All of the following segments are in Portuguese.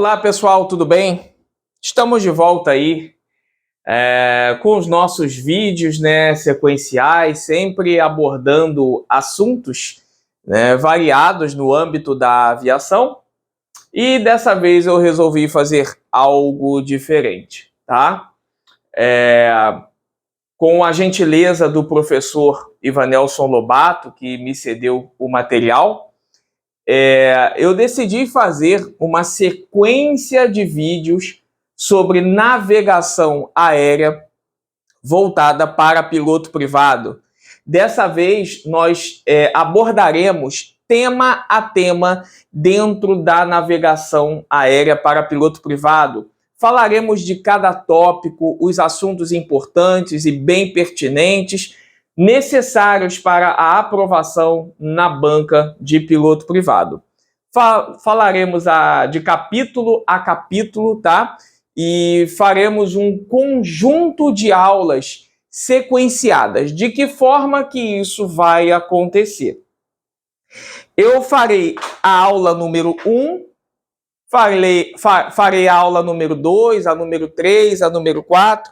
Olá pessoal, tudo bem? Estamos de volta aí com os nossos vídeos, né, sequenciais, sempre abordando assuntos, né, variados no âmbito da aviação. E dessa vez eu resolvi fazer algo diferente, tá? Com a gentileza do professor Ivanelson Lobato, que me cedeu o material, eu decidi fazer uma sequência de vídeos sobre navegação aérea voltada para piloto privado. Dessa vez, nós abordaremos tema a tema dentro da navegação aérea para piloto privado. Falaremos de cada tópico, os assuntos importantes e bem pertinentes, necessários para a aprovação na banca de piloto privado. Falaremos de capítulo a capítulo, tá? E faremos um conjunto de aulas sequenciadas. De que forma que isso vai acontecer? Eu farei a aula número 1, farei a aula número 2, a número 3, a número 4,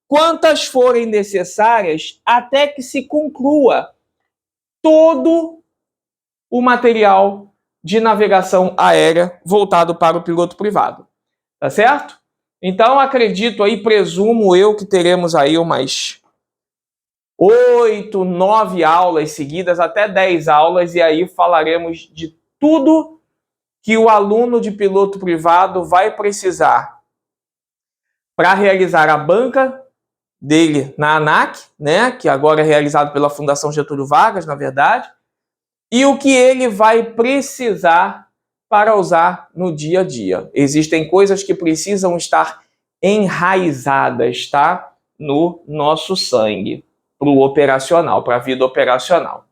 quantas forem necessárias até que se conclua todo o material de navegação aérea voltado para o piloto privado. Tá certo? Então, acredito aí, presumo eu, que teremos aí umas 8, 9 aulas seguidas, até 10 aulas, e aí falaremos de tudo que o aluno de piloto privado vai precisar para realizar a banca dele na ANAC, né, que agora é realizado pela Fundação Getúlio Vargas, na verdade, e o que ele vai precisar para usar no dia a dia. Existem coisas que precisam estar enraizadas, tá, no nosso sangue, para o operacional, para a vida operacional.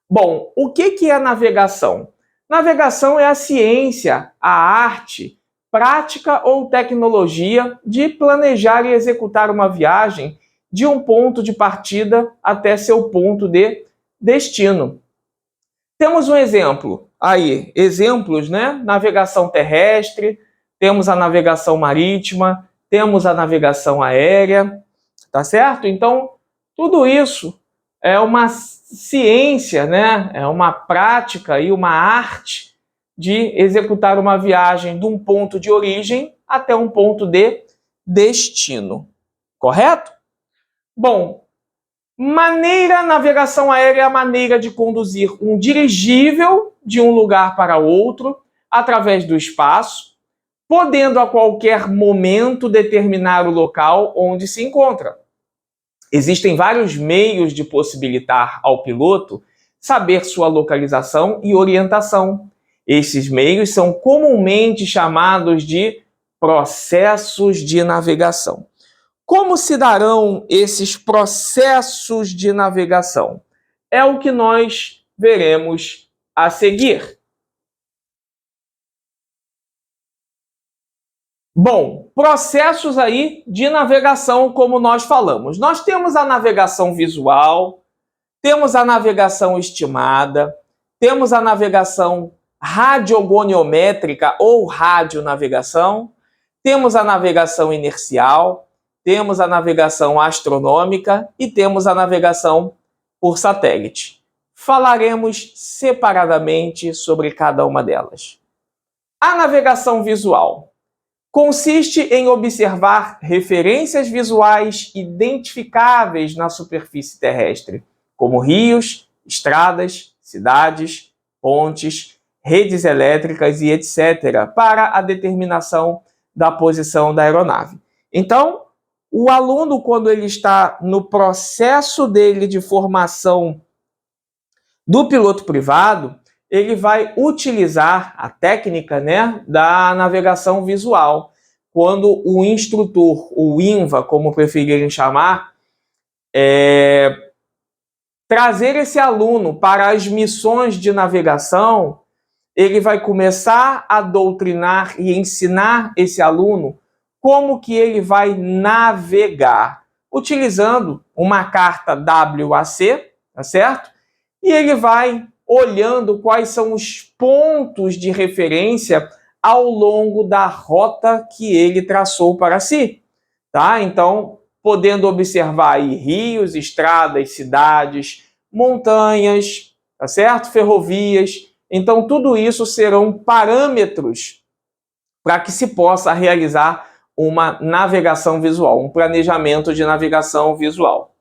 Bom, o que é navegação? Navegação é a ciência, a arte, prática ou tecnologia de planejar e executar uma viagem de um ponto de partida até seu ponto de destino. Temos um exemplo aí, exemplos, né? Navegação terrestre, temos a navegação marítima, temos a navegação aérea, tá certo? Então, tudo isso é uma ciência, né? É uma prática e uma arte de executar uma viagem de um ponto de origem até um ponto de destino, correto? Bom, navegação aérea é a maneira de conduzir um dirigível de um lugar para outro através do espaço, podendo a qualquer momento determinar o local onde se encontra. Existem vários meios de possibilitar ao piloto saber sua localização e orientação. Esses meios são comumente chamados de processos de navegação. Como se darão esses processos de navegação? É o que nós veremos a seguir. Bom, processos aí de navegação, como nós falamos. Nós temos a navegação visual, temos a navegação estimada, temos a navegação radiogoniométrica ou radionavegação, temos a navegação inercial, temos a navegação astronômica e temos a navegação por satélite. Falaremos separadamente sobre cada uma delas. A navegação visual consiste em observar referências visuais identificáveis na superfície terrestre, como rios, estradas, cidades, pontes, redes elétricas e etc., para a determinação da posição da aeronave. Então, o aluno, quando ele está no processo dele de formação do piloto privado, ele vai utilizar a técnica, né, da navegação visual. Quando o instrutor, o INVA, como preferirem chamar, trazer esse aluno para as missões de navegação, ele vai começar a doutrinar e ensinar esse aluno como que ele vai navegar, utilizando uma carta WAC, tá certo? E ele vai olhando quais são os pontos de referência ao longo da rota que ele traçou para si, tá? Então, podendo observar aí rios, estradas, cidades, montanhas, tá certo? Ferrovias. Então, tudo isso serão parâmetros para que se possa realizar uma navegação visual, um planejamento de navegação visual.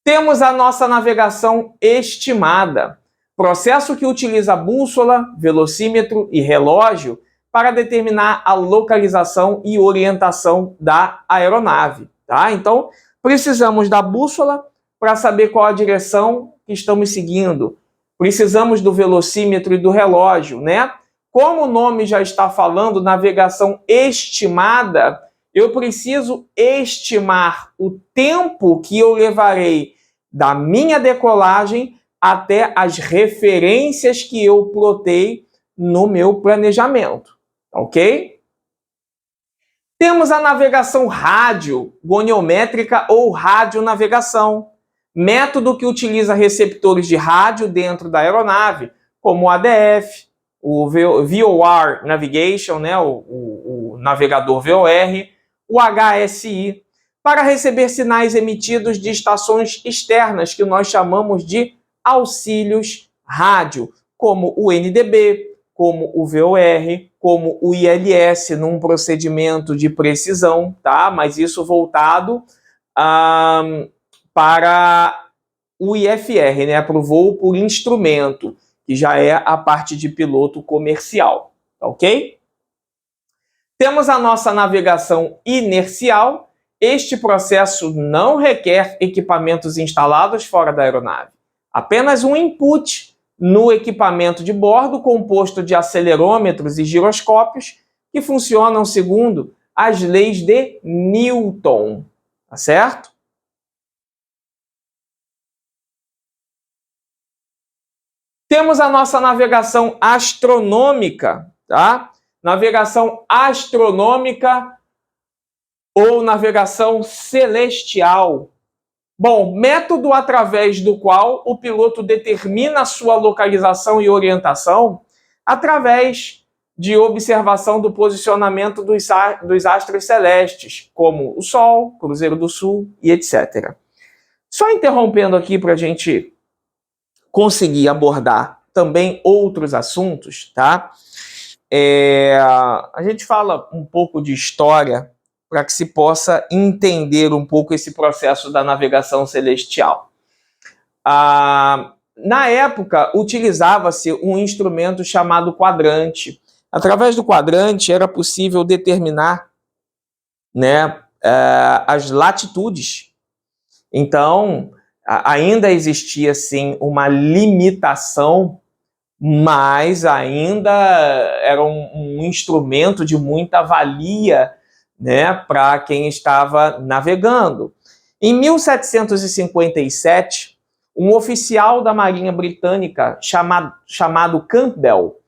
Temos a nossa navegação estimada, processo que utiliza bússola, velocímetro e relógio para determinar a localização e orientação da aeronave. Tá? Então, precisamos da bússola para saber qual a direção que estamos seguindo. Precisamos do velocímetro e do relógio, né? Como o nome já está falando, navegação estimada, eu preciso estimar o tempo que eu levarei da minha decolagem até as referências que eu plotei no meu planejamento, ok? Temos a navegação rádio, goniométrica ou radionavegação, método que utiliza receptores de rádio dentro da aeronave, como o ADF, o VOR Navigation, né, o navegador VOR, o HSI, para receber sinais emitidos de estações externas, que nós chamamos de auxílios rádio, como o NDB, como o VOR, como o ILS, num procedimento de precisão, tá? Mas isso voltado para o IFR, né? Para o voo por instrumento, que já é a parte de piloto comercial, ok? Temos a nossa navegação inercial. Este processo não requer equipamentos instalados fora da aeronave. Apenas um input no equipamento de bordo composto de acelerômetros e giroscópios que funcionam segundo as leis de Newton, tá certo? Temos a nossa navegação astronômica, tá? Navegação astronômica ou navegação celestial. Bom, método através do qual o piloto determina a sua localização e orientação através de observação do posicionamento dos astros celestes, como o Sol, Cruzeiro do Sul e etc. Só interrompendo aqui para a gente conseguir abordar também outros assuntos, tá? A gente fala um pouco de história para que se possa entender um pouco esse processo da navegação celestial. Na época, utilizava-se um instrumento chamado quadrante. Através do quadrante, era possível determinar, né, as latitudes. Então, ainda existia, sim, uma limitação, mas ainda era um instrumento de muita valia, né, para quem estava navegando. Em 1757, um oficial da Marinha Britânica chamado Campbell,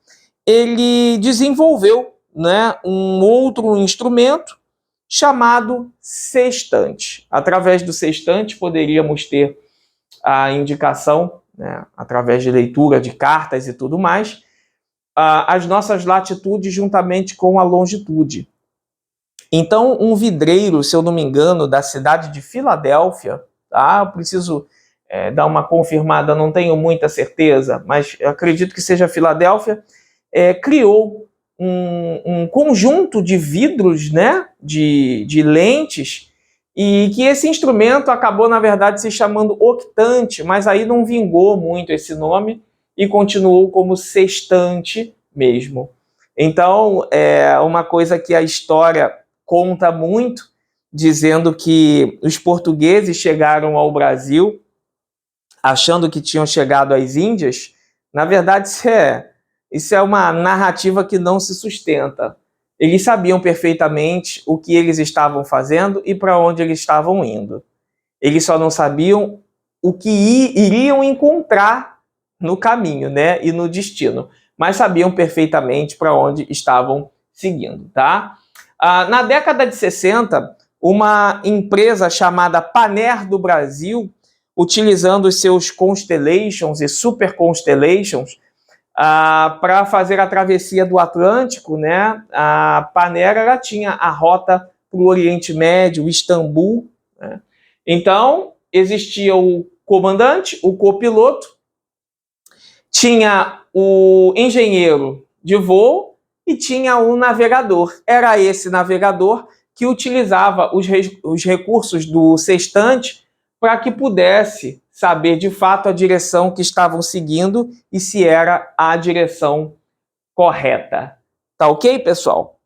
ele desenvolveu, né, um outro instrumento chamado sextante. Através do sextante poderíamos ter a indicação, né, através de leitura de cartas e tudo mais, as nossas latitudes juntamente com a longitude. Então, um vidreiro, se eu não me engano, da cidade de Filadélfia, tá? Eu preciso dar uma confirmada, não tenho muita certeza, mas acredito que seja Filadélfia, criou um conjunto de vidros, né, de lentes, e que esse instrumento acabou, na verdade, se chamando octante, mas aí não vingou muito esse nome e continuou como sextante mesmo. Então, é uma coisa que a história conta muito, dizendo que os portugueses chegaram ao Brasil achando que tinham chegado às Índias. Na verdade, isso é uma narrativa que não se sustenta. Eles sabiam perfeitamente o que eles estavam fazendo e para onde eles estavam indo. Eles só não sabiam o que iriam encontrar no caminho, né, e no destino, mas sabiam perfeitamente para onde estavam seguindo, tá? Na década de 60, uma empresa chamada Paner do Brasil, utilizando os seus Constellations e Super Constellations, para fazer a travessia do Atlântico, né? A Panera ela tinha a rota para o Oriente Médio, Istambul, né? Então, existia o comandante, o copiloto, tinha o engenheiro de voo e tinha o navegador. Era esse navegador que utilizava os recursos do sextante para que pudesse saber de fato a direção que estavam seguindo e se era a direção correta. Tá ok, pessoal?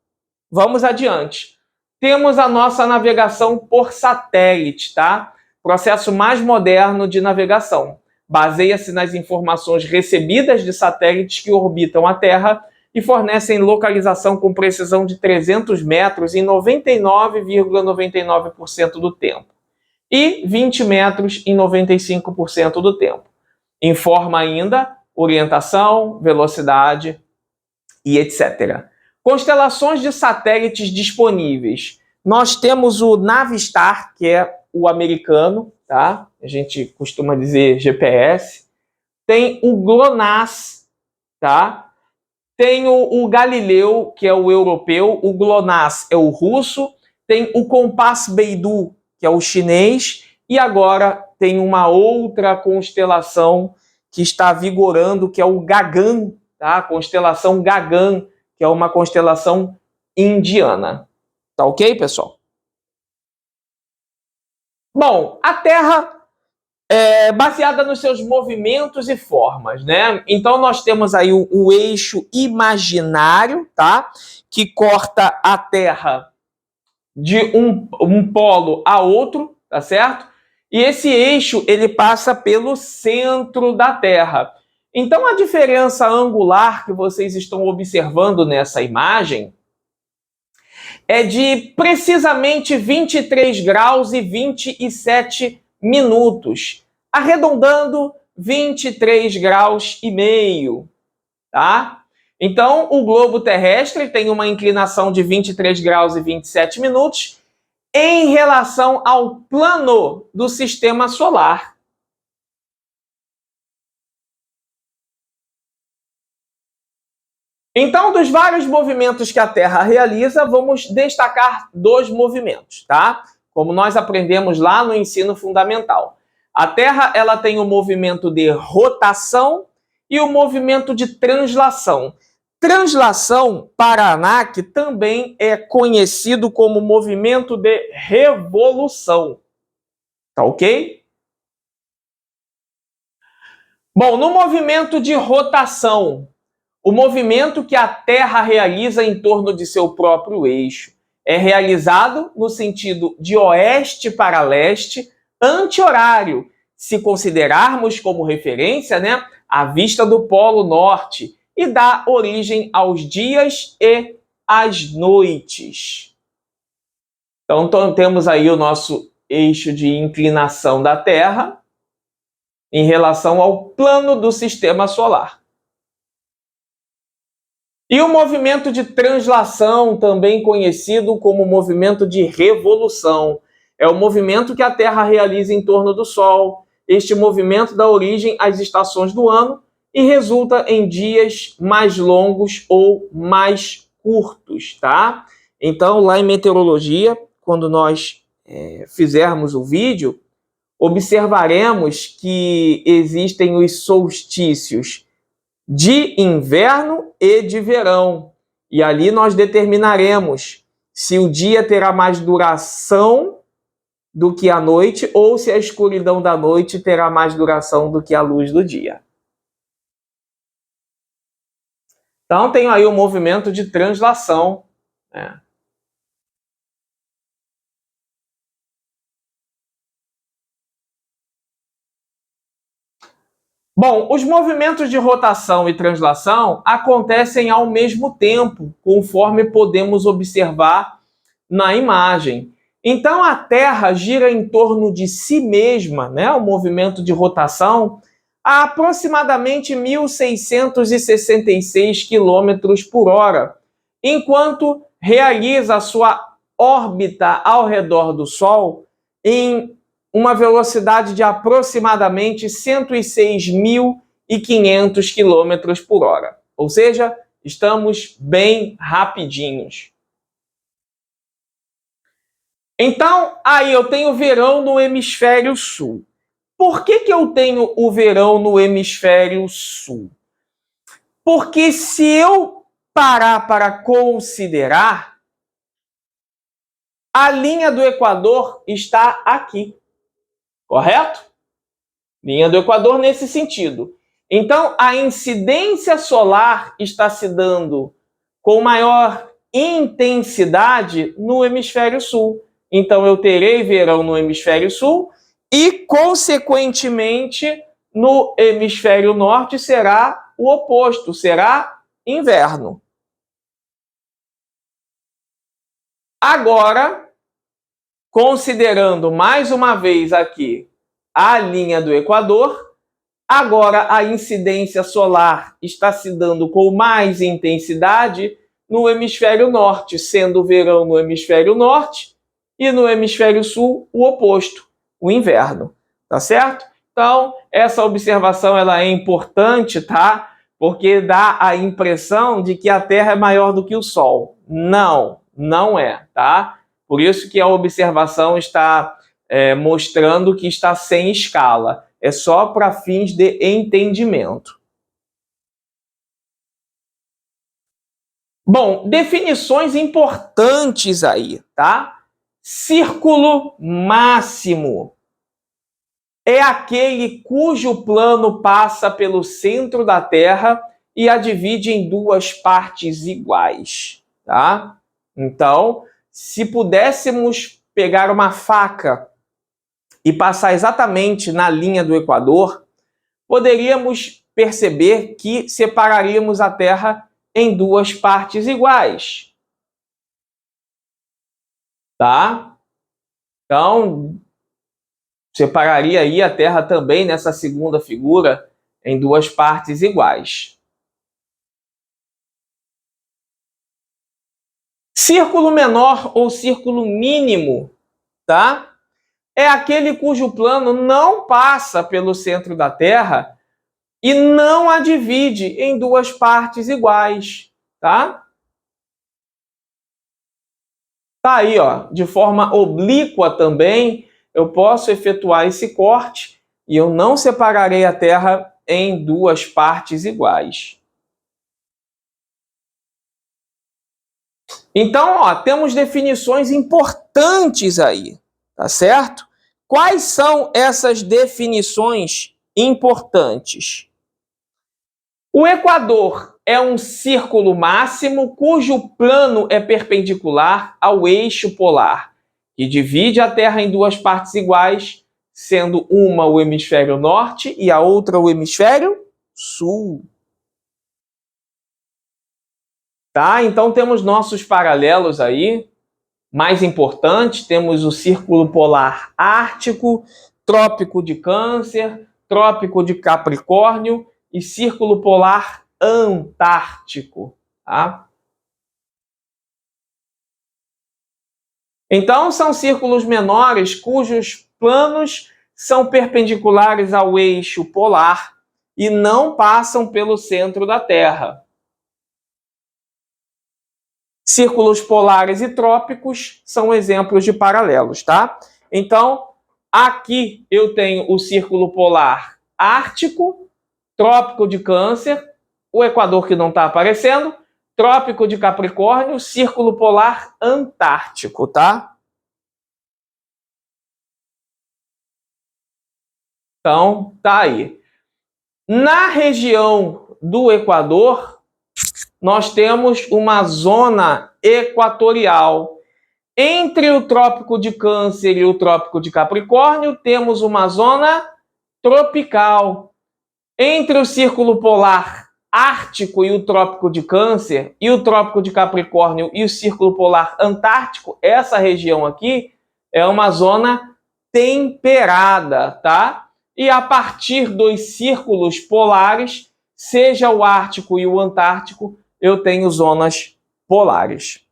Vamos adiante. Temos a nossa navegação por satélite, tá? Processo mais moderno de navegação. Baseia-se nas informações recebidas de satélites que orbitam a Terra e fornecem localização com precisão de 300 metros em 99,99% do tempo e 20 metros em 95% do tempo. Informa ainda orientação, velocidade e etc. Constelações de satélites disponíveis. Nós temos o Navistar, que é o americano, tá? A gente costuma dizer GPS. Tem o GLONASS, tá? Tem o Galileu, que é o europeu. O GLONASS é o russo. Tem o Compass Beidou, que é o chinês. E agora tem uma outra constelação que está vigorando, que é o Gagan, tá? A constelação Gagan, que é uma constelação indiana. Tá ok, pessoal? Bom, a Terra é baseada nos seus movimentos e formas, né? Então nós temos aí o eixo imaginário, tá? Que corta a Terra de um polo a outro, tá certo? E esse eixo ele passa pelo centro da Terra. Então a diferença angular que vocês estão observando nessa imagem é de precisamente 23 graus e 27 minutos, arredondando 23 graus e meio, tá? Então, o globo terrestre tem uma inclinação de 23 graus e 27 minutos em relação ao plano do sistema solar. Então, dos vários movimentos que a Terra realiza, vamos destacar 2 movimentos, tá? Como nós aprendemos lá no ensino fundamental. A Terra ela tem o movimento de rotação e o movimento de translação. Translação para ANAC também é conhecido como movimento de revolução. Tá ok? Bom, no movimento de rotação, o movimento que a Terra realiza em torno de seu próprio eixo é realizado no sentido de oeste para leste, anti-horário, se considerarmos como referência, né, a vista do Polo Norte, e dá origem aos dias e às noites. Então temos aí o nosso eixo de inclinação da Terra em relação ao plano do sistema solar. E o movimento de translação, também conhecido como movimento de revolução, é o movimento que a Terra realiza em torno do Sol. Este movimento dá origem às estações do ano e resulta em dias mais longos ou mais curtos, tá? Então, lá em meteorologia, quando nós fizermos o vídeo, observaremos que existem os solstícios de inverno e de verão. E ali nós determinaremos se o dia terá mais duração do que a noite ou se a escuridão da noite terá mais duração do que a luz do dia. Então tem aí o movimento de translação, né? Bom, os movimentos de rotação e translação acontecem ao mesmo tempo, conforme podemos observar na imagem. Então, a Terra gira em torno de si mesma, né, o movimento de rotação, a aproximadamente 1.666 km por hora, enquanto realiza a sua órbita ao redor do Sol em uma velocidade de aproximadamente 106.500 e 500 km por hora. Ou seja, estamos bem rapidinhos. Então, aí eu tenho verão no hemisfério sul. Por que eu tenho o verão no hemisfério sul? Porque se eu parar para considerar, a linha do Equador está aqui, correto? Linha do Equador nesse sentido. Então, a incidência solar está se dando com maior intensidade no hemisfério sul. Então, eu terei verão no hemisfério sul e, consequentemente, no hemisfério norte será o oposto, será inverno. Agora, considerando mais uma vez aqui a linha do Equador, agora a incidência solar está se dando com mais intensidade no hemisfério norte, sendo o verão no hemisfério norte e no hemisfério sul o oposto, o inverno, tá certo? Então, essa observação ela é importante, tá? Porque dá a impressão de que a Terra é maior do que o Sol. Não, não é, tá? Por isso que a observação está mostrando que está sem escala. É só para fins de entendimento. Bom, definições importantes aí, tá? Círculo máximo é aquele cujo plano passa pelo centro da Terra e a divide em duas partes iguais, tá? Então, se pudéssemos pegar uma faca e passar exatamente na linha do Equador, poderíamos perceber que separaríamos a Terra em duas partes iguais, tá? Então, separaria aí a Terra também nessa segunda figura em duas partes iguais. Círculo menor ou círculo mínimo, tá? É aquele cujo plano não passa pelo centro da Terra e não a divide em duas partes iguais, tá? Tá aí, ó, de forma oblíqua também, eu posso efetuar esse corte e eu não separarei a Terra em duas partes iguais. Então, ó, temos definições importantes aí, tá certo? Quais são essas definições importantes? O Equador é um círculo máximo cujo plano é perpendicular ao eixo polar, que divide a Terra em duas partes iguais, sendo uma o hemisfério norte e a outra o hemisfério sul. Tá? Então temos nossos paralelos aí, mais importantes, temos o círculo polar ártico, trópico de Câncer, trópico de Capricórnio e círculo polar antártico, tá? Então são círculos menores cujos planos são perpendiculares ao eixo polar e não passam pelo centro da Terra. Círculos polares e trópicos são exemplos de paralelos, tá? Então, aqui eu tenho o círculo polar ártico, trópico de Câncer, o Equador que não está aparecendo, trópico de Capricórnio, círculo polar antártico, tá? Então, tá aí. Na região do Equador, nós temos uma zona equatorial. Entre o Trópico de Câncer e o Trópico de Capricórnio, temos uma zona tropical. Entre o Círculo Polar Ártico e o Trópico de Câncer, e o Trópico de Capricórnio e o Círculo Polar Antártico, essa região aqui é uma zona temperada, tá? E a partir dos círculos polares, seja o Ártico e o Antártico, eu tenho zonas polares.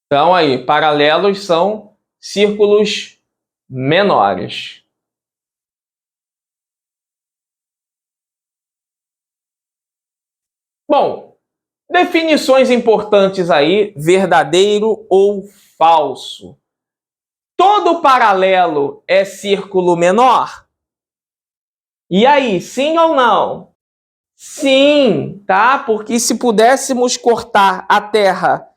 Então aí, paralelos são círculos menores. Bom, definições importantes aí, verdadeiro ou falso. Todo paralelo é círculo menor? E aí, sim ou não? Sim, tá? Porque se pudéssemos cortar a Terra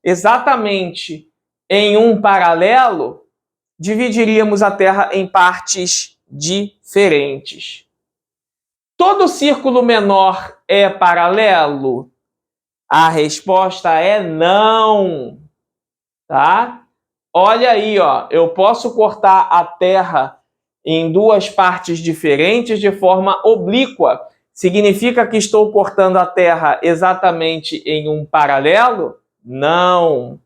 exatamente em um paralelo, dividiríamos a Terra em partes diferentes. Todo círculo menor é paralelo? A resposta é não, tá? Olha aí, ó, eu posso cortar a Terra em duas partes diferentes de forma oblíqua. Significa que estou cortando a Terra exatamente em um paralelo? Não.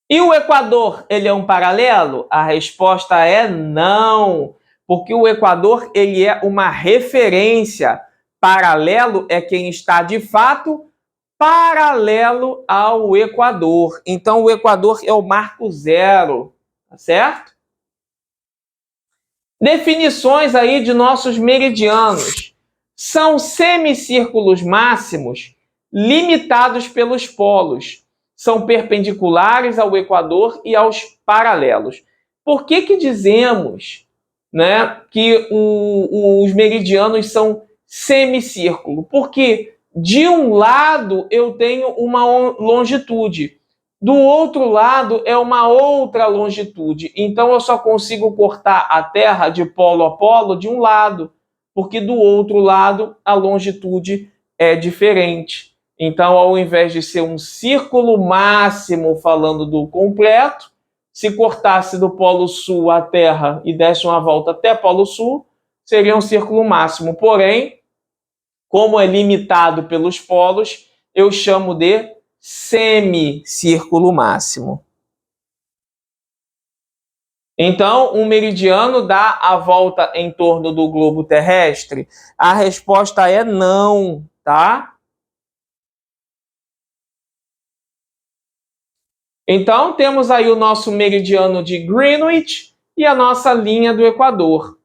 E o Equador, ele é um paralelo? A resposta é não, porque o Equador ele é uma referência. Paralelo é quem está de fato paralelo ao Equador. Então, o Equador é o marco zero, tá certo? Definições aí de nossos meridianos. São semicírculos máximos limitados pelos polos. São perpendiculares ao Equador e aos paralelos. Por que dizemos, né, que os meridianos são semicírculo? Porque de um lado eu tenho uma longitude, do outro lado é uma outra longitude. Então eu só consigo cortar a Terra de polo a polo de um lado, porque do outro lado a longitude é diferente. Então, ao invés de ser um círculo máximo falando do completo, se cortasse do polo sul a Terra e desse uma volta até polo sul, seria um círculo máximo. Porém, como é limitado pelos polos, eu chamo de semicírculo máximo. Então, um meridiano dá a volta em torno do globo terrestre? A resposta é não, tá? Então, temos aí o nosso meridiano de Greenwich e a nossa linha do Equador.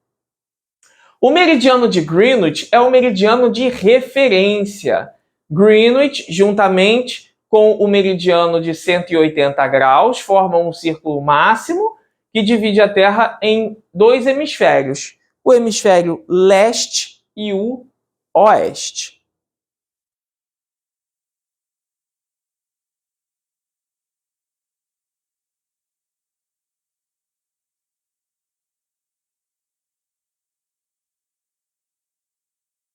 O meridiano de Greenwich é o meridiano de referência. Greenwich, juntamente com o meridiano de 180 graus, formam um círculo máximo que divide a Terra em dois hemisférios, o hemisfério leste e o oeste.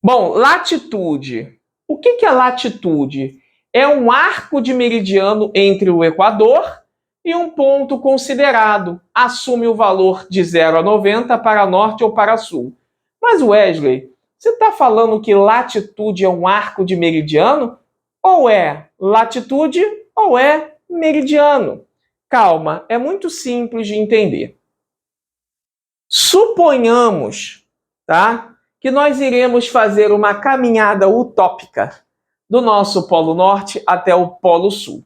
Bom, latitude. O que é latitude? É um arco de meridiano entre o Equador e um ponto considerado. Assume o valor de 0 a 90 para norte ou para sul. Mas, Wesley, você está falando que latitude é um arco de meridiano? Ou é latitude ou é meridiano? Calma, é muito simples de entender. Suponhamos, tá, que nós iremos fazer uma caminhada utópica do nosso Polo Norte até o Polo Sul.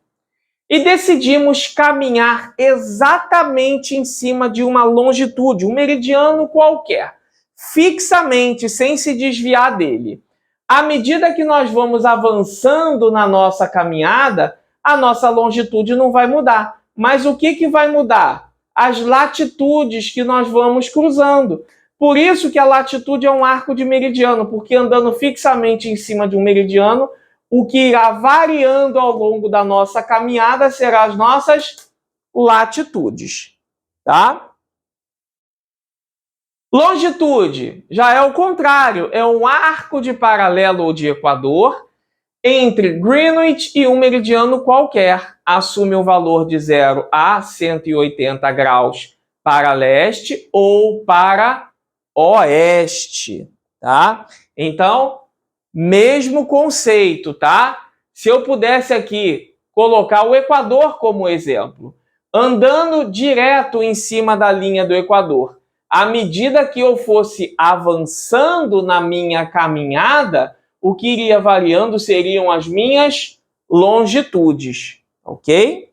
E decidimos caminhar exatamente em cima de uma longitude, um meridiano qualquer, fixamente, sem se desviar dele. À medida que nós vamos avançando na nossa caminhada, a nossa longitude não vai mudar. Mas o que vai mudar? As latitudes que nós vamos cruzando. Por isso que a latitude é um arco de meridiano, porque andando fixamente em cima de um meridiano, o que irá variando ao longo da nossa caminhada serão as nossas latitudes, tá? Longitude já é o contrário, é um arco de paralelo ou de equador entre Greenwich e um meridiano qualquer. Assume o valor de 0 a 180 graus para leste ou para oeste, tá? Então, mesmo conceito, tá? Se eu pudesse aqui colocar o Equador como exemplo, andando direto em cima da linha do Equador, à medida que eu fosse avançando na minha caminhada, o que iria variando seriam as minhas longitudes, ok?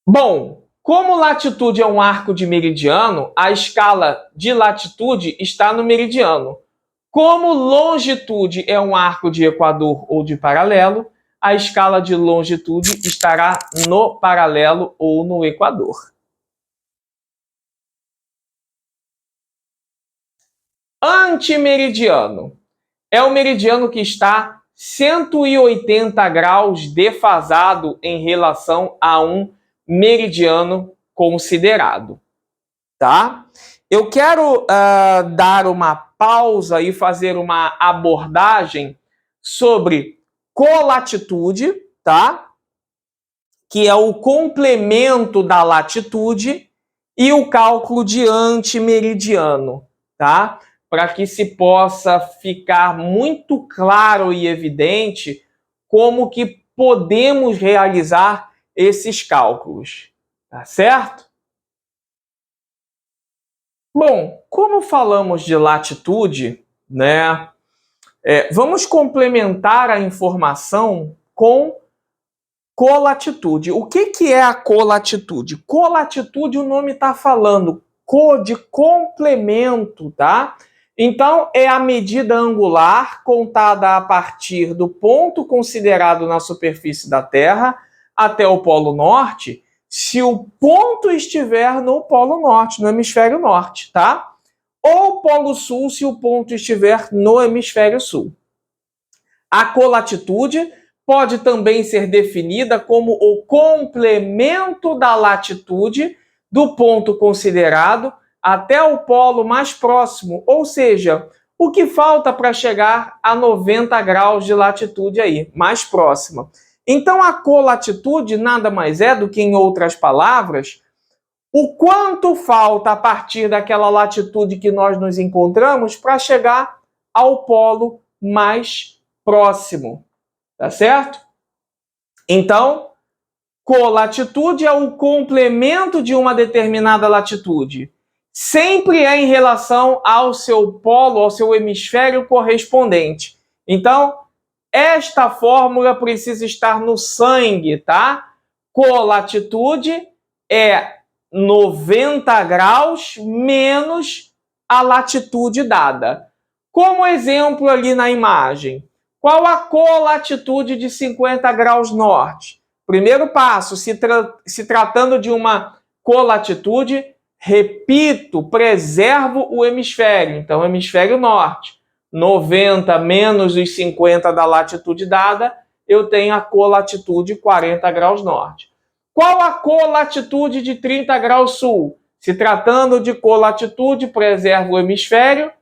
Bom, como latitude é um arco de meridiano, a escala de latitude está no meridiano. Como longitude é um arco de equador ou de paralelo, a escala de longitude estará no paralelo ou no equador. Antimeridiano é o meridiano que está 180 graus defasado em relação a um meridiano considerado, tá? Eu quero dar uma pausa e fazer uma abordagem sobre colatitude, tá? Que é o complemento da latitude, e o cálculo de antimeridiano, tá? Para que se possa ficar muito claro e evidente como que podemos realizar esses cálculos, tá certo? Bom, como falamos de latitude, né? Vamos complementar a informação com colatitude. O que é a colatitude? Colatitude, o nome está falando, de complemento, tá? Então, é a medida angular contada a partir do ponto considerado na superfície da Terra até o Polo Norte, se o ponto estiver no Polo Norte, no hemisfério norte, tá? Ou Polo Sul, se o ponto estiver no hemisfério sul. A colatitude pode também ser definida como o complemento da latitude do ponto considerado até o polo mais próximo, ou seja, o que falta para chegar a 90 graus de latitude aí, mais próxima. Então a colatitude nada mais é do que, em outras palavras, o quanto falta a partir daquela latitude que nós nos encontramos para chegar ao polo mais próximo. Tá certo? Então, colatitude é o complemento de uma determinada latitude. Sempre é em relação ao seu polo, ao seu hemisfério correspondente. Então, esta fórmula precisa estar no sangue, tá? Colatitude é 90 graus menos a latitude dada. Como exemplo ali na imagem, qual a colatitude de 50 graus norte? Primeiro passo, se tratando de uma colatitude, repito, preservo o hemisfério. Então, hemisfério norte, 90 menos os 50 da latitude dada, eu tenho a colatitude 40 graus norte. Qual a colatitude de 30 graus sul? Se tratando de colatitude, preservo o hemisfério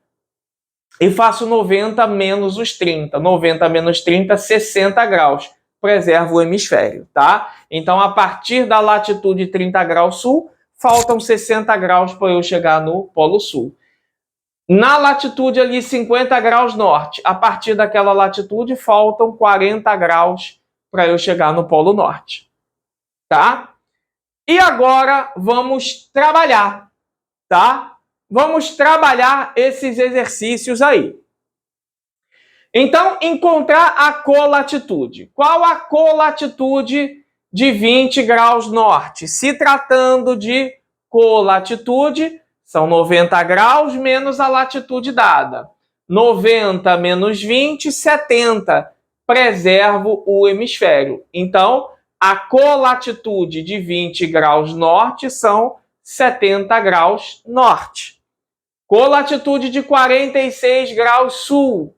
e faço 90 menos os 30. 90 menos 30, 60 graus. Preservo o hemisfério, tá? Então, a partir da latitude 30 graus sul, faltam 60 graus para eu chegar no Polo Sul. Na latitude ali 50 graus norte, a partir daquela latitude, faltam 40 graus para eu chegar no Polo Norte, tá? E agora vamos trabalhar, tá? Vamos trabalhar esses exercícios aí. Então, encontrar a colatitude. Qual a colatitude de 20 graus norte? Se tratando de colatitude, são 90 graus menos a latitude dada. 90 menos 20, 70. Preservo o hemisfério. Então, a colatitude de 20 graus norte são 70 graus norte. Colatitude de 46 graus sul.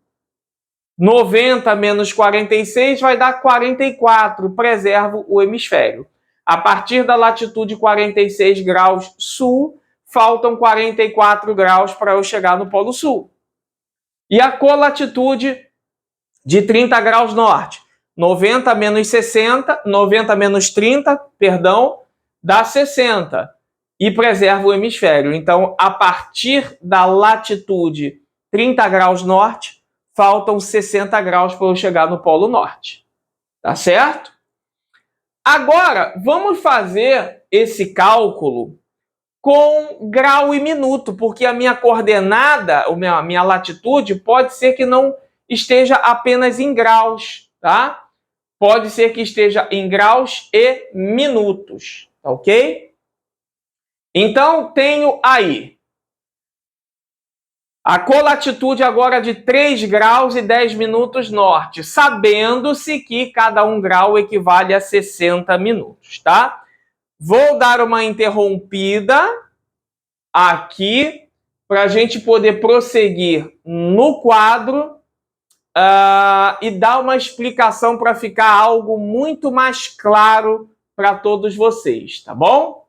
90 menos 46 vai dar 44. Preservo o hemisfério. A partir da latitude 46 graus sul, faltam 44 graus para eu chegar no Polo Sul. E a colatitude de 30 graus norte. 90 menos 60, 90 menos 30, perdão, dá 60. E preserva o hemisfério. Então, a partir da latitude 30 graus norte, faltam 60 graus para eu chegar no Polo Norte. Tá certo? Agora, vamos fazer esse cálculo com grau e minuto, porque a minha coordenada, a minha latitude, pode ser que não esteja apenas em graus, tá? Pode ser que esteja em graus e minutos, tá ok? Então, tenho aí a colatitude agora de 3 graus e 10 minutos norte, sabendo-se que cada 1 grau equivale a 60 minutos, tá? Vou dar uma interrompida aqui para a gente poder prosseguir no quadro e dar uma explicação para ficar algo muito mais claro para todos vocês, tá bom?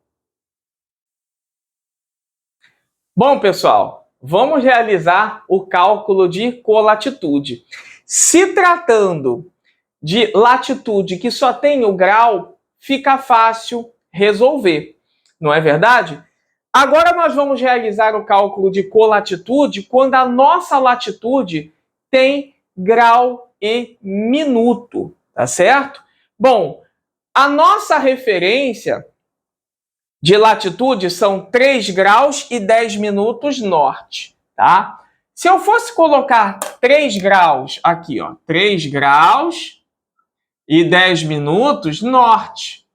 Bom, pessoal, vamos realizar o cálculo de colatitude. Se tratando de latitude que só tem o grau, fica fácil resolver, não é verdade? Agora nós vamos realizar o cálculo de colatitude quando a nossa latitude tem grau e minuto, tá certo? Bom, a nossa referência de latitude são 3 graus e 10 minutos norte, tá? Se eu fosse colocar 3 graus aqui, ó, 3 graus e 10 minutos norte,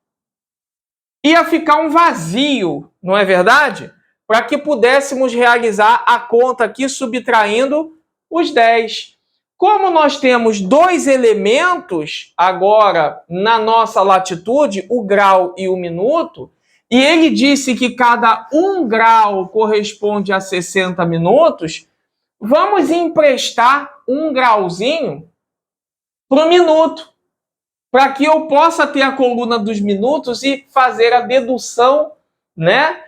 ia ficar um vazio, não é verdade? Para que pudéssemos realizar a conta aqui subtraindo os 10. Como nós temos 2 elementos agora na nossa latitude, o grau e o minuto, e ele disse que cada 1 grau corresponde a 60 minutos, vamos emprestar 1 grauzinho para o minuto, para que eu possa ter a coluna dos minutos e fazer a dedução, né,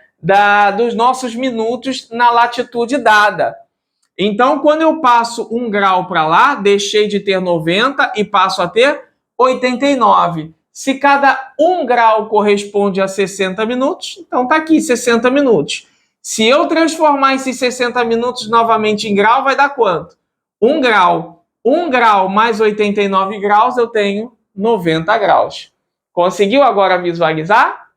dos nossos minutos na latitude dada. Então, quando eu passo 1 grau para lá, deixei de ter 90 e passo a ter 89. Se cada 1 grau corresponde a 60 minutos, então está aqui 60 minutos. Se eu transformar esses 60 minutos novamente em grau, vai dar quanto? 1 grau. 1 grau mais 89 graus, eu tenho 90 graus. Conseguiu agora visualizar?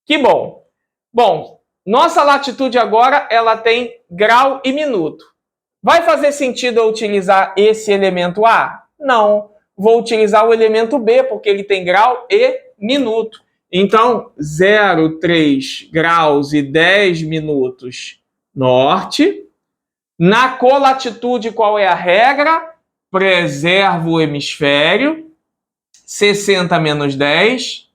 Que bom! Bom, nossa latitude agora, ela tem grau e minuto. Vai fazer sentido eu utilizar esse elemento A? Não. Vou utilizar o elemento B, porque ele tem grau e minuto. Então, 0,3 graus e 10 minutos norte. Na colatitude, qual é a regra? Preserva o hemisfério. 60 menos 10,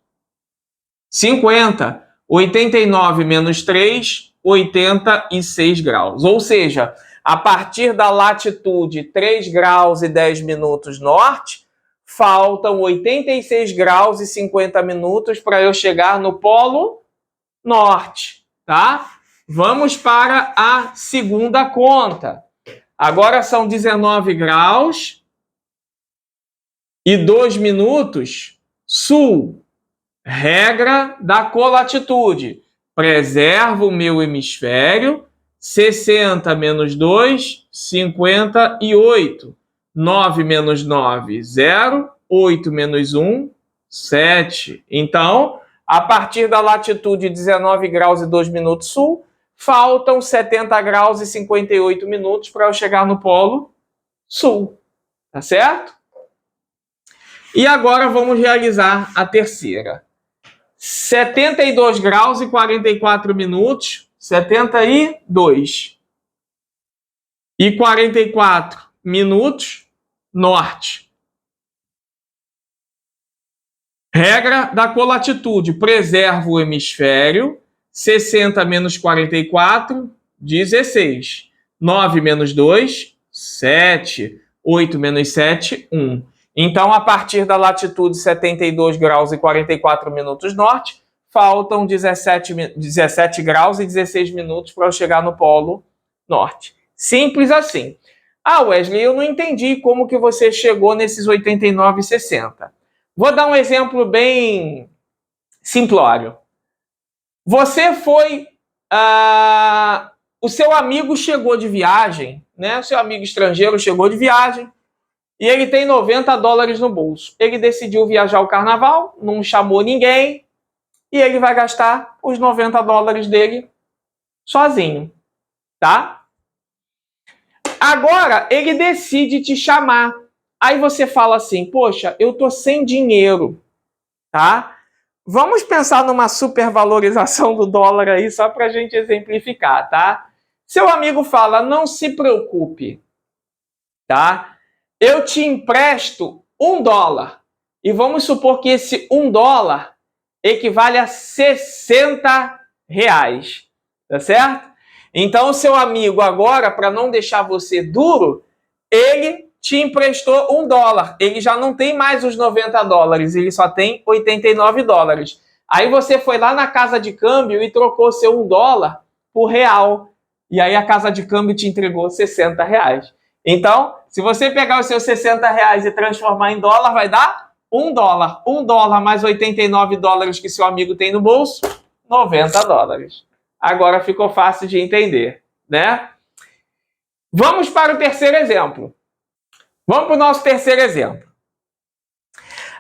50. 89 menos 3, 86 graus. Ou seja, a partir da latitude 3 graus e 10 minutos norte, faltam 86 graus e 50 minutos para eu chegar no polo norte, tá? Vamos para a segunda conta. Agora são 19 graus e 2 minutos sul. Regra da colatitude. Preservo o meu hemisfério. 60 menos 2, 58. 9 menos 9, 0. 8 menos 1, 7. Então, a partir da latitude 19 graus e 2 minutos sul, faltam 70 graus e 58 minutos para eu chegar no polo sul. Tá certo? E agora vamos realizar a terceira. 72 graus e 44 minutos, 72 e 44 minutos, norte. Regra da colatitude, preserva o hemisfério, 60 menos 44, 16. 9 menos 2, 7. 8 menos 7, 1. Então, a partir da latitude 72 graus e 44 minutos norte, faltam 17 graus e 16 minutos para eu chegar no polo norte. Simples assim. Ah, Wesley, eu não entendi como que você chegou nesses 89 e 60. Vou dar um exemplo bem simplório. Você foi... o seu amigo chegou de viagem, né? O seu amigo estrangeiro chegou de viagem, e ele tem 90 dólares no bolso. Ele decidiu viajar ao carnaval, não chamou ninguém, e ele vai gastar os 90 dólares dele sozinho, tá? Agora, ele decide te chamar. Aí você fala assim, poxa, eu tô sem dinheiro, tá? Vamos pensar numa supervalorização do dólar aí, só para a gente exemplificar, tá? Seu amigo fala, não se preocupe, tá? Eu te empresto $1. E vamos supor que esse $1 equivale a R$60, tá certo? Então, o seu amigo agora, para não deixar você duro, ele te emprestou $1. Ele já não tem mais os $90, ele só tem $89. Aí você foi lá na casa de câmbio e trocou seu $1 por real. E aí a casa de câmbio te entregou R$60. Então, se você pegar os seus R$60 e transformar em dólar, vai dar $1. $1 mais $89 que seu amigo tem no bolso, $90. Agora ficou fácil de entender, né? Vamos para o terceiro exemplo. Vamos para o nosso terceiro exemplo.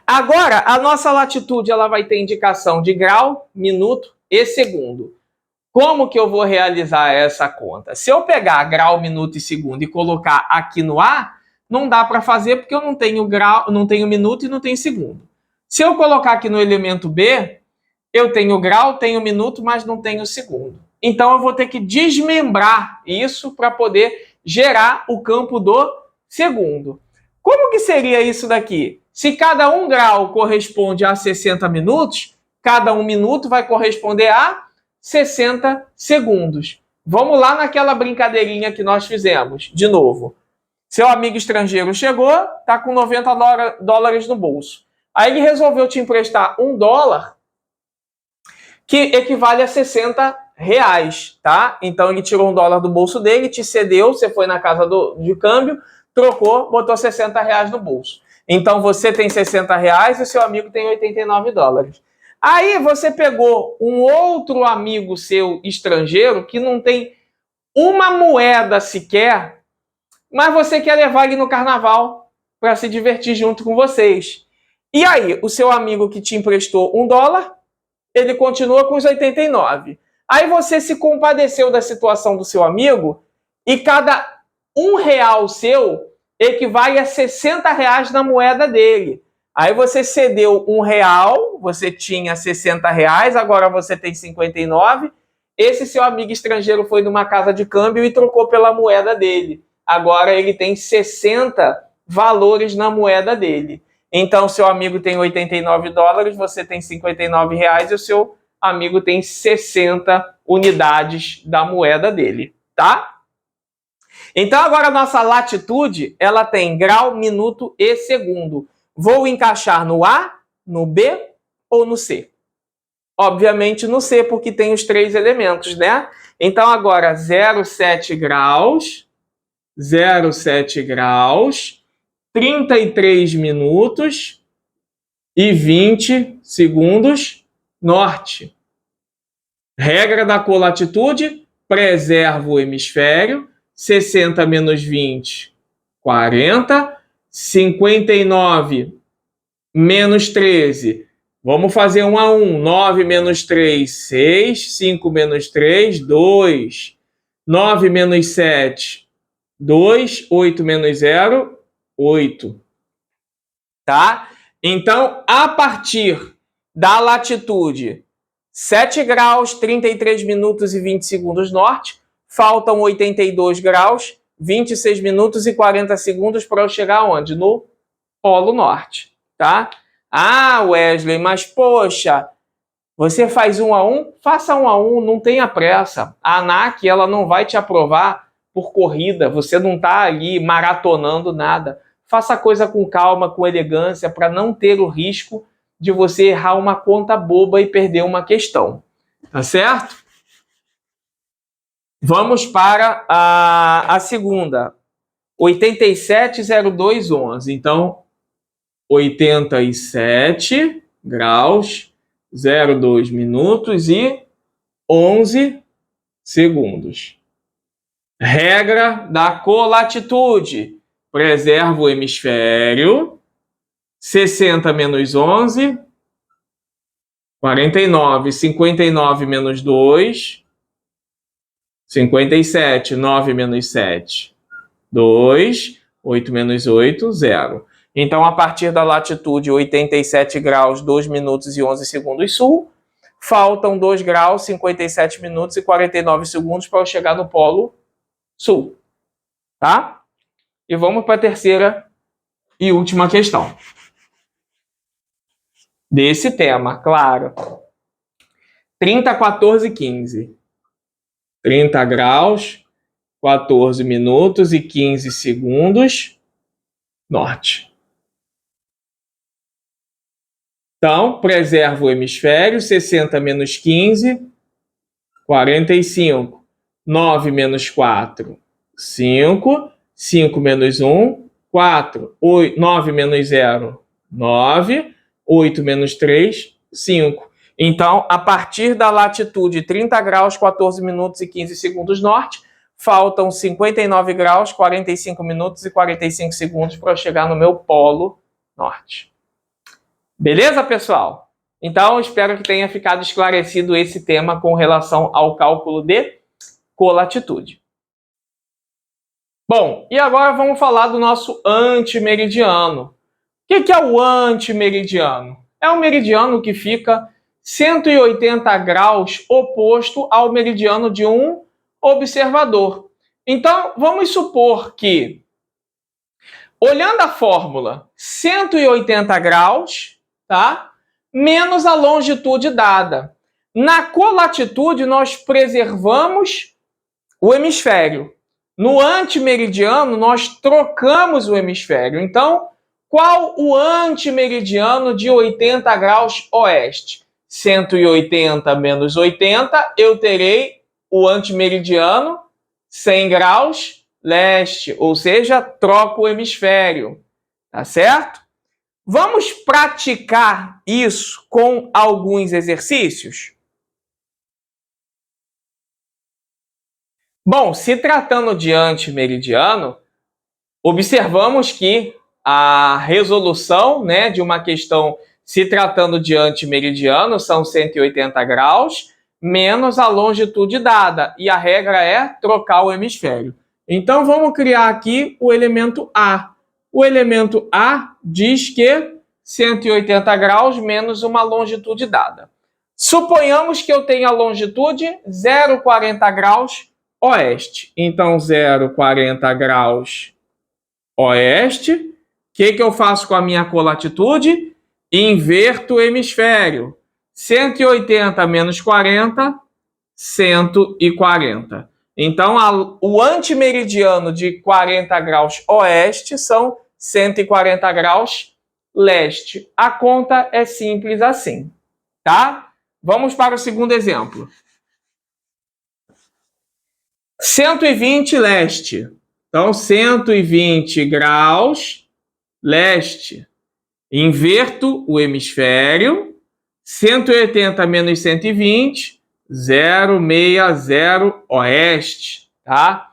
Agora, a nossa latitude ela vai ter indicação de grau, minuto e segundo. Como que eu vou realizar essa conta? Se eu pegar grau, minuto e segundo e colocar aqui no A, não dá para fazer porque eu não tenho grau, não tenho minuto e não tenho segundo. Se eu colocar aqui no elemento B, eu tenho grau, tenho minuto, mas não tenho segundo. Então eu vou ter que desmembrar isso para poder gerar o campo do segundo. Como que seria isso daqui? Se cada 1 grau corresponde a 60 minutos, cada 1 minuto vai corresponder a 60 segundos. Vamos lá naquela brincadeirinha que nós fizemos. De novo. Seu amigo estrangeiro chegou, está com $90 no bolso. Aí ele resolveu te emprestar $1, que equivale a R$60, tá? Então ele tirou $1 do bolso dele, te cedeu, você foi na casa de câmbio, trocou, botou R$60 no bolso. Então você tem R$60 e o seu amigo tem $89. Aí você pegou um outro amigo seu estrangeiro que não tem uma moeda sequer, mas você quer levar ele no carnaval para se divertir junto com vocês. E aí, o seu amigo que te emprestou $1, ele continua com os 89. Aí você se compadeceu da situação do seu amigo e cada R$1 seu equivale a R$60 na moeda dele. Aí você cedeu R$1, você tinha R$60, agora você tem 59. Esse seu amigo estrangeiro foi numa casa de câmbio e trocou pela moeda dele. Agora ele tem 60 valores na moeda dele. Então, seu amigo tem $89, você tem R$59 e o seu amigo tem 60 unidades da moeda dele, tá? Então, agora a nossa latitude, ela tem grau, minuto e segundo. Vou encaixar no A, no B ou no C? Obviamente no C, porque tem os 3 elementos, né? Então, agora 0,7 graus, 33 minutos e 20 segundos norte. Regra da colatitude, preserva o hemisfério, 60 menos 20, 40, 59 menos 13, vamos fazer 1 a 1, 9 menos 3, 6, 5 menos 3, 2, 9 menos 7, 2, 8 menos 0, 8. Tá? Então, a partir da latitude 7 graus, 33 minutos e 20 segundos norte, faltam 82 graus, 26 minutos e 40 segundos para eu chegar onde? No Polo Norte, tá? Ah, Wesley, mas poxa, você faz 1 a 1? Faça 1 a 1, não tenha pressa. A ANAC, ela não vai te aprovar por corrida, você não está ali maratonando nada. Faça a coisa com calma, com elegância, para não ter o risco de você errar uma conta boba e perder uma questão. Tá certo? Vamos para a segunda. 87,02,11. Então, 87 graus, 02 minutos e 11 segundos. Regra da colatitude. Preserva o hemisfério. 60 menos 11. 49. 59 menos 2. 57. 9 menos 7. 2. 8 menos 8. 0. Então, a partir da latitude 87 graus, 2 minutos e 11 segundos sul, faltam 2 graus, 57 minutos e 49 segundos para eu chegar no polo sul. Tá? E vamos para a terceira e última questão desse tema, claro. 30, 14 e 15. 30 graus, 14 minutos e 15 segundos, norte. Então, preserva o hemisfério, 60 menos 15, 45. 9 menos 4, 5. 5 menos 1, 4. 9 menos 0, 9. 8 menos 3, 5. Então, a partir da latitude 30 graus, 14 minutos e 15 segundos norte, faltam 59 graus, 45 minutos e 45 segundos para eu chegar no meu polo norte. Beleza, pessoal? Então, espero que tenha ficado esclarecido esse tema com relação ao cálculo de colatitude. Bom, e agora vamos falar do nosso antimeridiano. O que é o antimeridiano? É um meridiano que fica 180 graus oposto ao meridiano de um observador. Então, vamos supor que, olhando a fórmula, 180 graus, tá? Menos a longitude dada. Na colatitude, nós preservamos o hemisfério. No antimeridiano, nós trocamos o hemisfério. Então, qual o antimeridiano de 80 graus oeste? 180 menos 80, eu terei o antimeridiano 100 graus leste, ou seja, troco o hemisfério. Tá certo? Vamos praticar isso com alguns exercícios? Bom, se tratando de antimeridiano, observamos que a resolução, né, de uma questão se tratando de antimeridiano são 180 graus, menos a longitude dada. E a regra é trocar o hemisfério. Então, vamos criar aqui o elemento A. O elemento A diz que 180 graus menos uma longitude dada. Suponhamos que eu tenha a longitude 0,40 graus oeste. Então, 0,40 graus oeste. O que eu faço com a minha colatitude? Inverto o hemisfério. 180 menos 40, 140. Então, o antimeridiano de 40 graus oeste são 140 graus leste. A conta é simples assim, tá? Vamos para o segundo exemplo. 120 leste. Então, 120 graus leste. Inverto o hemisfério. 180 menos 120, 060 oeste, tá?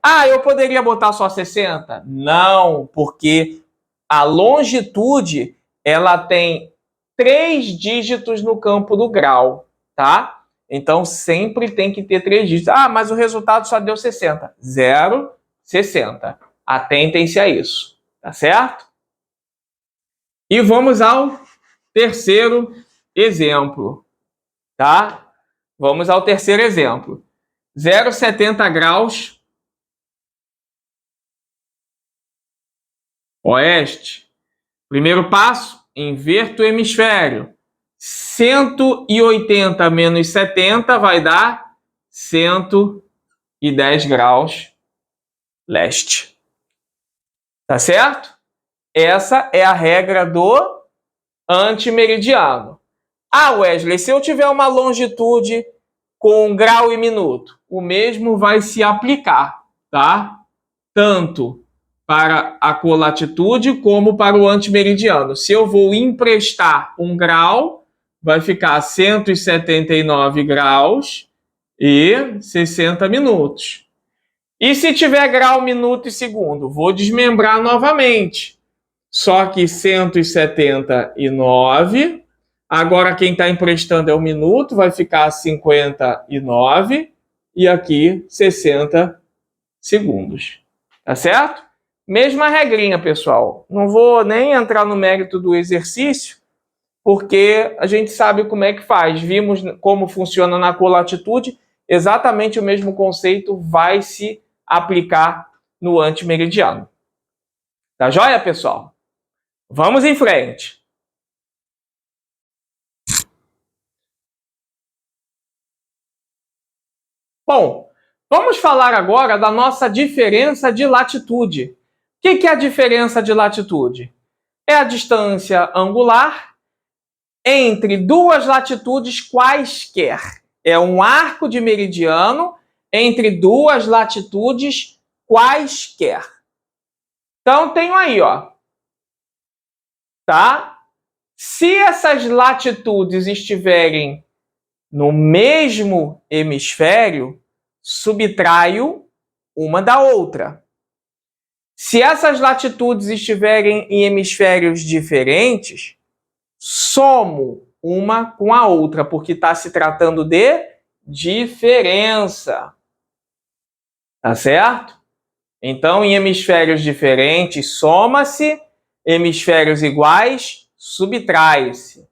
Ah, eu poderia botar só 60? Não, porque a longitude, ela tem 3 dígitos no campo do grau, tá? Então, sempre tem que ter 3 dígitos. Ah, mas o resultado só deu 60. 0,60. Atentem-se a isso, tá certo? E vamos ao terceiro exemplo, tá? Vamos ao terceiro exemplo. 0,70 graus oeste. Primeiro passo, inverto o hemisfério. 180 menos 70 vai dar 110 graus leste. Tá certo? Essa é a regra do antimeridiano. Ah, Wesley, se eu tiver uma longitude com grau e minuto, o mesmo vai se aplicar, tá? Tanto para a colatitude como para o antimeridiano. Se eu vou emprestar um grau, vai ficar 179 graus e 60 minutos. E se tiver grau, minuto e segundo? Vou desmembrar novamente. Só que 179. Agora quem está emprestando é o minuto, vai ficar 59. E aqui 60 segundos. Tá certo? mesma regrinha, pessoal. Não vou nem entrar no mérito do exercício, porque a gente sabe como é que faz. Vimos como funciona na colatitude, exatamente o mesmo conceito vai se aplicar no antimeridiano. Tá joia, pessoal? Vamos em frente. Bom, vamos falar agora da nossa diferença de latitude. O que é a diferença de latitude? É a distância angular entre duas latitudes quaisquer. É um arco de meridiano entre duas latitudes quaisquer. Então, tenho aí, ó, tá? Se essas latitudes estiverem no mesmo hemisfério, subtraio uma da outra. Se essas latitudes estiverem em hemisférios diferentes, somo uma com a outra, porque está se tratando de diferença. Tá certo? Então, em hemisférios diferentes, soma-se, hemisférios iguais, subtrai-se.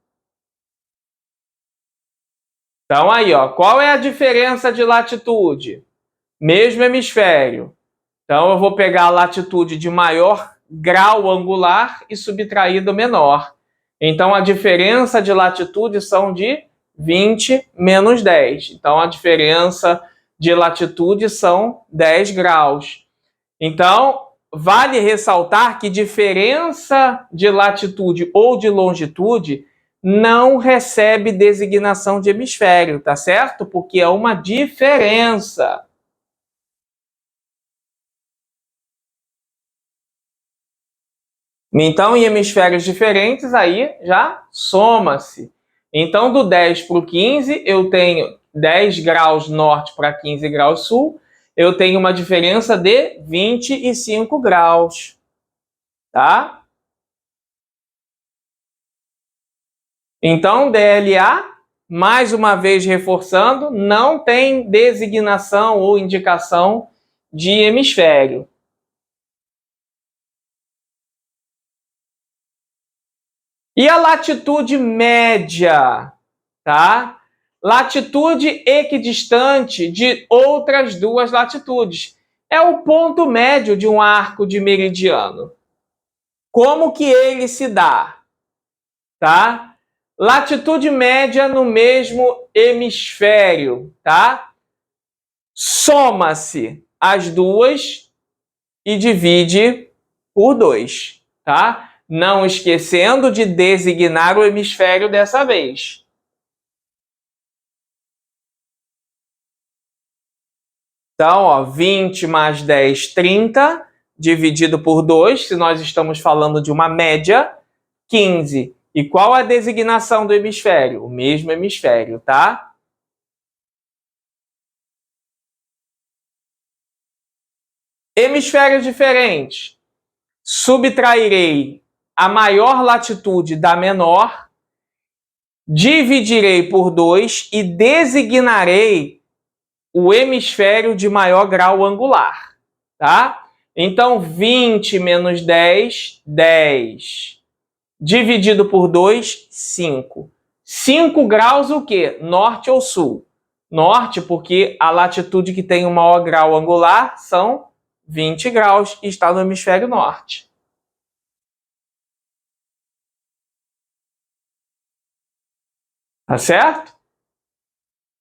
Então, aí, ó, qual é a diferença de latitude? Mesmo hemisfério. Então, eu vou pegar a latitude de maior grau angular e subtrair do menor. Então, a diferença de latitude são de 20 menos 10. Então, a diferença de latitude são 10 graus. Então, vale ressaltar que diferença de latitude ou de longitude não recebe designação de hemisfério, tá certo? Porque é uma diferença. Então, em hemisférios diferentes, aí já soma-se. Então, do 10 para o 15, eu tenho 10 graus norte para 15 graus sul, eu tenho uma diferença de 25 graus, tá? Então, DLA, mais uma vez reforçando, não tem designação ou indicação de hemisfério. E a latitude média, tá? Latitude equidistante de outras duas latitudes. É o ponto médio de um arco de meridiano. Como que ele se dá? Tá? Latitude média no mesmo hemisfério, tá? Soma-se as duas e divide por 2, tá? Não esquecendo de designar o hemisfério dessa vez. Então, ó, 20 mais 10, 30, dividido por 2, se nós estamos falando de uma média, 15. E qual a designação do hemisfério? O mesmo hemisfério, tá? Hemisférios diferentes. Subtrairei a maior latitude da menor, dividirei por 2 e designarei o hemisfério de maior grau angular, tá? Então, 20 menos 10, 10. Dividido por 2, 5. 5 graus o quê? Norte ou sul? Norte, porque a latitude que tem o maior grau angular são 20 graus e está no hemisfério norte. Tá certo?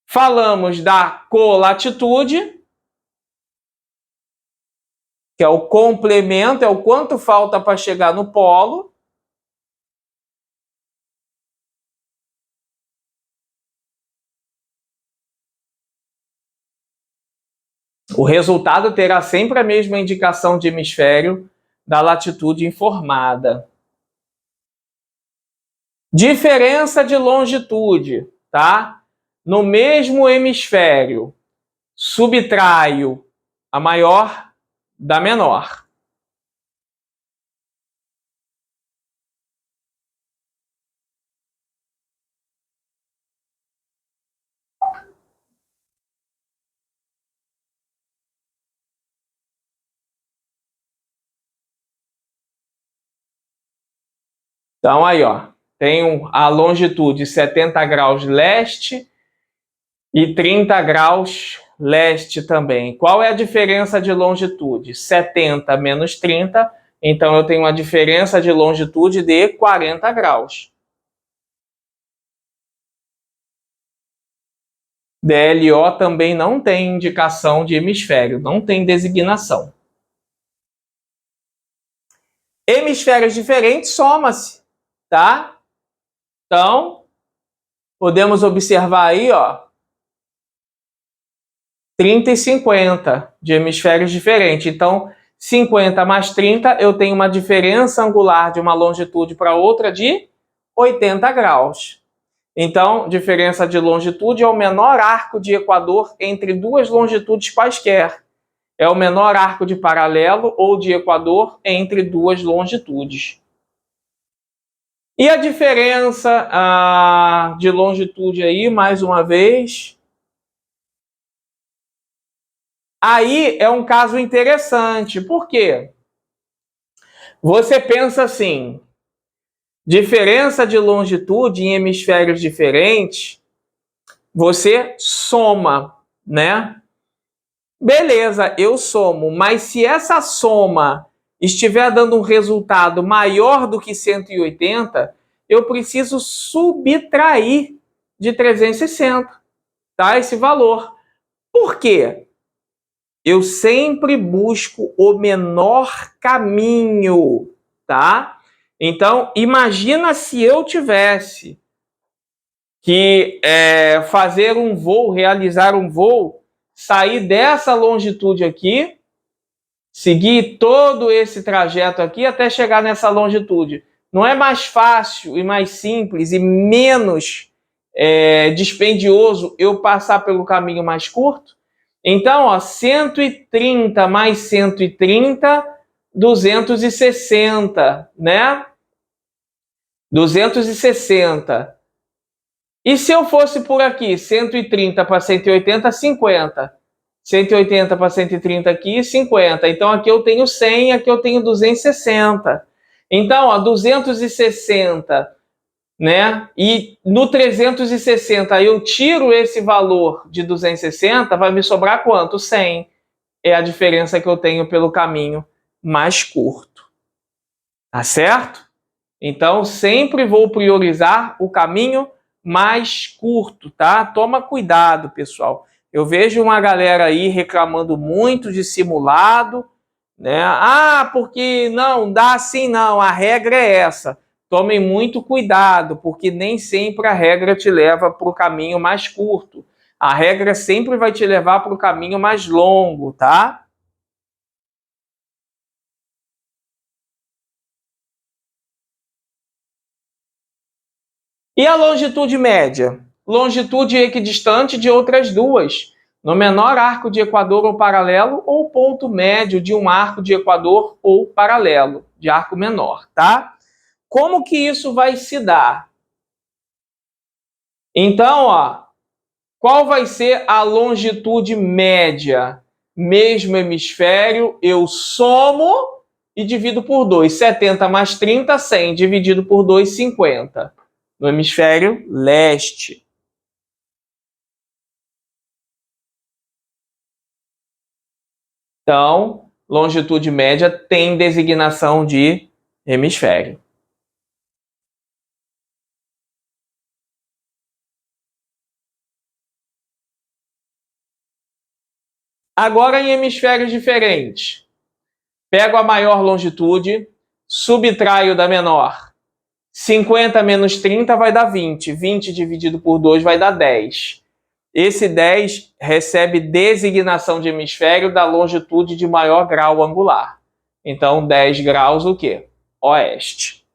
Falamos da colatitude, que é o complemento, é o quanto falta para chegar no polo. O resultado terá sempre a mesma indicação de hemisfério da latitude informada. Diferença de longitude, tá? No mesmo hemisfério, subtraio a maior da menor. Então, aí, ó, tenho a longitude 70 graus leste e 30 graus leste também. Qual é a diferença de longitude? 70 menos 30, então eu tenho uma diferença de longitude de 40 graus. DLO também não tem indicação de hemisfério, não tem designação. Hemisférios diferentes, soma-se, tá? Então, podemos observar aí, ó, 30 e 50 de hemisférios diferentes. Então, 50 mais 30, eu tenho uma diferença angular de uma longitude para outra de 80 graus. Então, diferença de longitude é o menor arco de equador entre duas longitudes quaisquer. É o menor arco de paralelo ou de equador entre duas longitudes. E a diferença de longitude aí, mais uma vez. Aí é um caso interessante. Por quê? Você pensa assim, diferença de longitude em hemisférios diferentes, você soma, né? Beleza, eu somo, mas se essa soma estiver dando um resultado maior do que 180, eu preciso subtrair de 360, tá? Esse valor. Por quê? Eu sempre busco o menor caminho, tá? Então, imagina se eu tivesse que fazer um voo, realizar um voo, sair dessa longitude aqui, seguir todo esse trajeto aqui até chegar nessa longitude. Não é mais fácil e mais simples e menos dispendioso eu passar pelo caminho mais curto? Então, ó, 130 mais 130, 260, né? 260. E se eu fosse por aqui, 130 para 180, 50. 180 para 130 aqui, 50. Então, aqui eu tenho 100, aqui eu tenho 260. Então, ó, 260, né? E no 360 eu tiro esse valor de 260, vai me sobrar quanto? 100. É a diferença que eu tenho pelo caminho mais curto. Tá certo? Então, sempre vou priorizar o caminho mais curto, tá? Toma cuidado, pessoal. Eu vejo uma galera aí reclamando muito de simulado, né? Ah, porque não dá assim não, a regra é essa. Tomem muito cuidado, porque nem sempre a regra te leva para o caminho mais curto. A regra sempre vai te levar para o caminho mais longo, tá? E a longitude média? Longitude equidistante de outras duas, no menor arco de equador ou paralelo, ou ponto médio de um arco de equador ou paralelo, de arco menor, tá? Como que isso vai se dar? Então, ó, qual vai ser a longitude média? Mesmo hemisfério, eu somo e divido por 2. 70 mais 30, 100. Dividido por 2, 50. No hemisfério leste. Então, longitude média tem designação de hemisfério. Agora, em hemisférios diferentes, pego a maior longitude, subtraio da menor. 50 menos 30 vai dar 20. 20 dividido por 2 vai dar 10. Esse 10 recebe designação de hemisfério da longitude de maior grau angular. Então, 10 graus o quê? Oeste.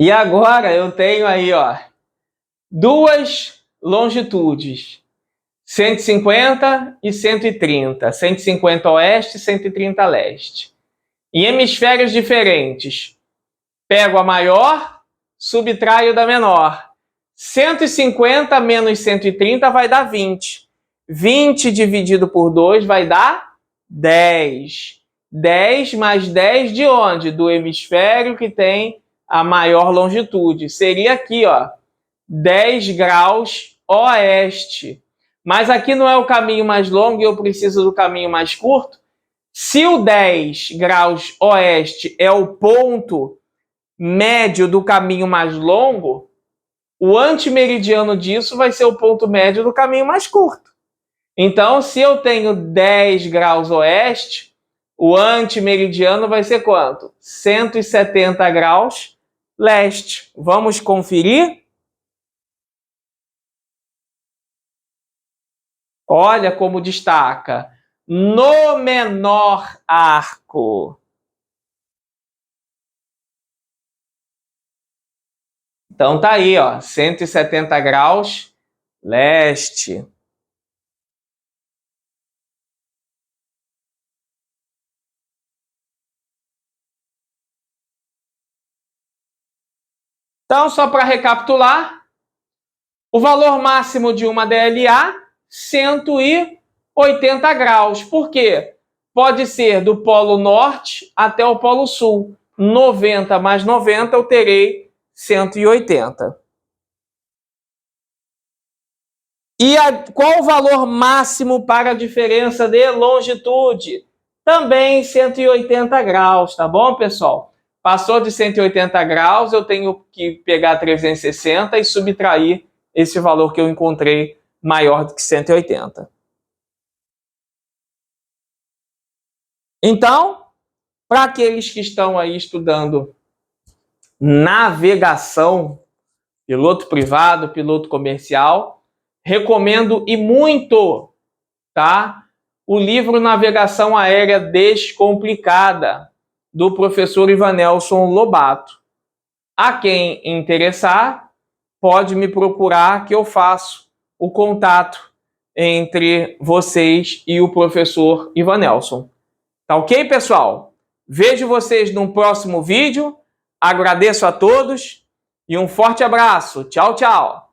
E agora eu tenho aí, ó, duas longitudes, 150 e 130. 150 oeste e 130 leste. Em hemisférios diferentes, pego a maior, subtraio da menor. 150 menos 130 vai dar 20. 20 dividido por 2 vai dar 10. 10 mais 10 de onde? Do hemisfério que tem a maior longitude. Seria aqui, ó, 10 graus oeste. Mas aqui não é o caminho mais longo e eu preciso do caminho mais curto. Se o 10 graus oeste é o ponto médio do caminho mais longo, o antimeridiano disso vai ser o ponto médio do caminho mais curto. Então, se eu tenho 10 graus oeste, o antimeridiano vai ser quanto? 170 graus leste. Vamos conferir? Olha como destaca. No menor arco. Então tá aí, ó, 170 graus leste. Então, só para recapitular, o valor máximo de uma DLA, 180 graus. Por quê? Pode ser do polo norte até o polo sul. 90 mais 90 eu terei 180. E qual o valor máximo para a diferença de longitude? Também 180 graus, tá bom, pessoal? Passou de 180 graus, eu tenho que pegar 360 e subtrair esse valor que eu encontrei maior do que 180. Então, para aqueles que estão aí estudando navegação, piloto privado, piloto comercial, recomendo e muito, tá? O livro Navegação Aérea Descomplicada, do professor Ivanelson Lobato. A quem interessar, pode me procurar que eu faço o contato entre vocês e o professor Ivanelson. Tá ok, pessoal? Vejo vocês no próximo vídeo. Agradeço a todos e um forte abraço. Tchau, tchau.